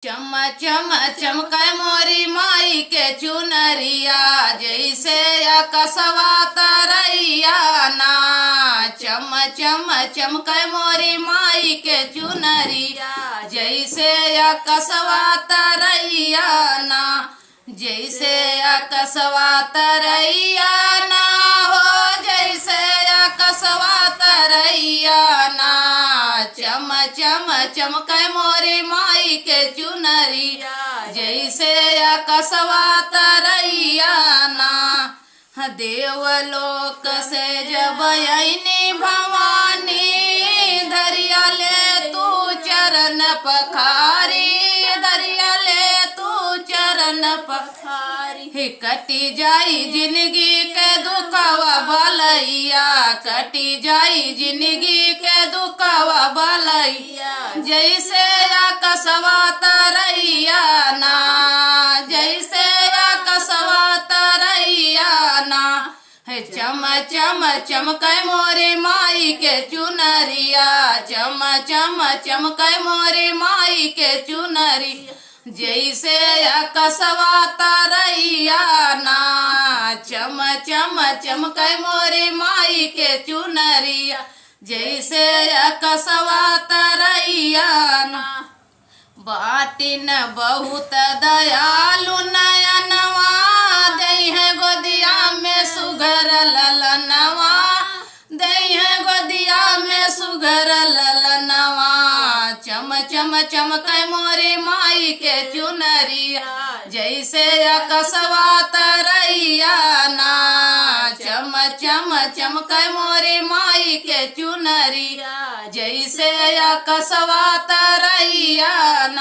चम चम चमकै मोरी माई के चुनरिया, जैसे कसवा तरैया ना। चम चम चमकै मोरी माई के चुनरिया, जैसे कसवा तरैया ना। जैसे कसवा तरैया ना हो, जैसे कसवा तरैया ना। चम चम चमकै मोरी माई के चुनरिया, जैसे कसवा तरैया ना। देवलोक से जब आईनी भवानी, धरिया ले तू चरण पखारी, धरिया ले तू चरण पखारी। कटी जाई जिंदगी के दुखवा बलैया, कटी जाई जिंदगी के दुखवा बलैया। जैसे कसवा तरैया ना, जैसे कसवा तरैया ना। चम चम चमकै मोरी माई के चुनरिया, चम चम चमकै मोरी माई के चुनरिया, जैसे कसवा तरैया ना। चम चम चमकै मोरी माई के चुनरिया, जैसे कसवा तरैया ना। बाटिन बहुत दयालु नयनवा, दई है गोदिया में सुघर ललनवा, दई है गोदिया में सुघर ललनवा। चम चम चमकै मोरी माई के चुनरिया, जैसे कसवा तरैया ना। चम चम चमकै मोरी माई के चुनरिया, जैसे कसवा तरैया ना।